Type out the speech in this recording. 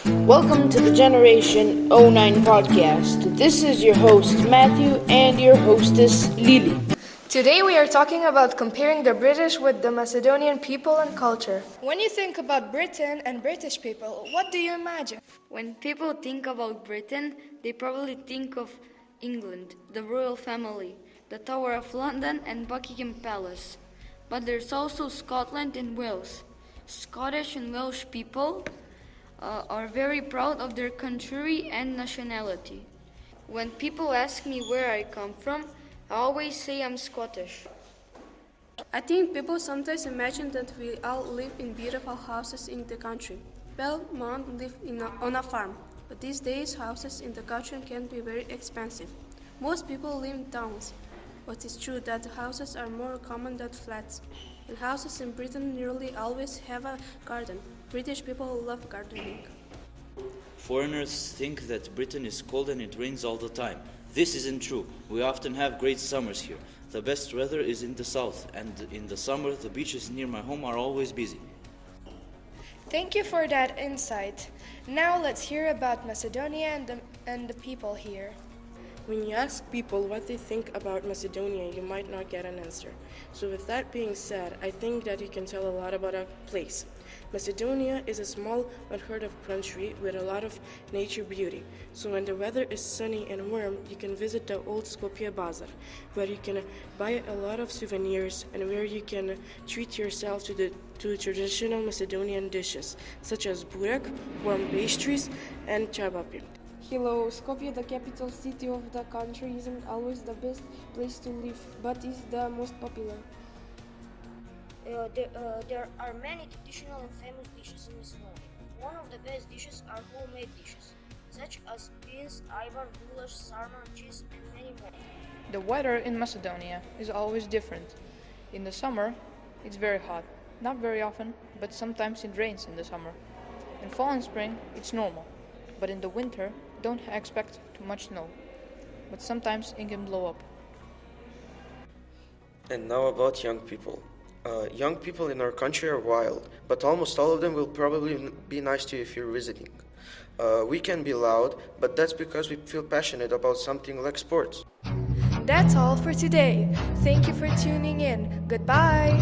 Welcome to the Generation '09 podcast. This is your host Matthew and your hostess Lily. Today we are talking about comparing the British with the Macedonian people and culture. When you think about Britain and British people, what do you imagine? When people think about Britain, they probably think of England, the royal family, the Tower of London and Buckingham Palace. But there's also Scotland and Wales. Scottish and Welsh people are very proud of their country and nationality. When people ask me where I come from, I always say I'm Scottish. I think people sometimes imagine that we all live in beautiful houses in the country. Belmont live on a farm, but these days houses in the country can be very expensive. Most people live in towns, but it's true that houses are more common than flats. And houses in Britain nearly always have a garden. British people love gardening. Foreigners think that Britain is cold and it rains all the time. This isn't true. We often have great summers here. The best weather is in the south, and in the summer the beaches near my home are always busy. Thank you for that insight. Now let's hear about Macedonia and the people here. When you ask people what they think about Macedonia, you might not get an answer. So with that being said, I think that you can tell a lot about a place. Macedonia is a small, unheard of country with a lot of nature beauty. So when the weather is sunny and warm, you can visit the old Skopje Bazaar, where you can buy a lot of souvenirs and where you can treat yourself to traditional Macedonian dishes, such as burek, warm pastries, and chabapi. Hello, Skopje, the capital city of the country, isn't always the best place to live, but is the most popular. There are many traditional and famous dishes in Macedonia. One of the best dishes are homemade dishes, such as beans, ivar, goulash, sarma, cheese, and many more. The weather in Macedonia is always different. In the summer, it's very hot. Not very often, but sometimes it rains in the summer. In fall and spring, it's normal. But in the winter, don't expect too much snow. But sometimes it can blow up. And now about young people. Young people in our country are wild, but almost all of them will probably be nice to you if you're visiting. We can be loud, but that's because we feel passionate about something like sports. That's all for today. Thank you for tuning in. Goodbye.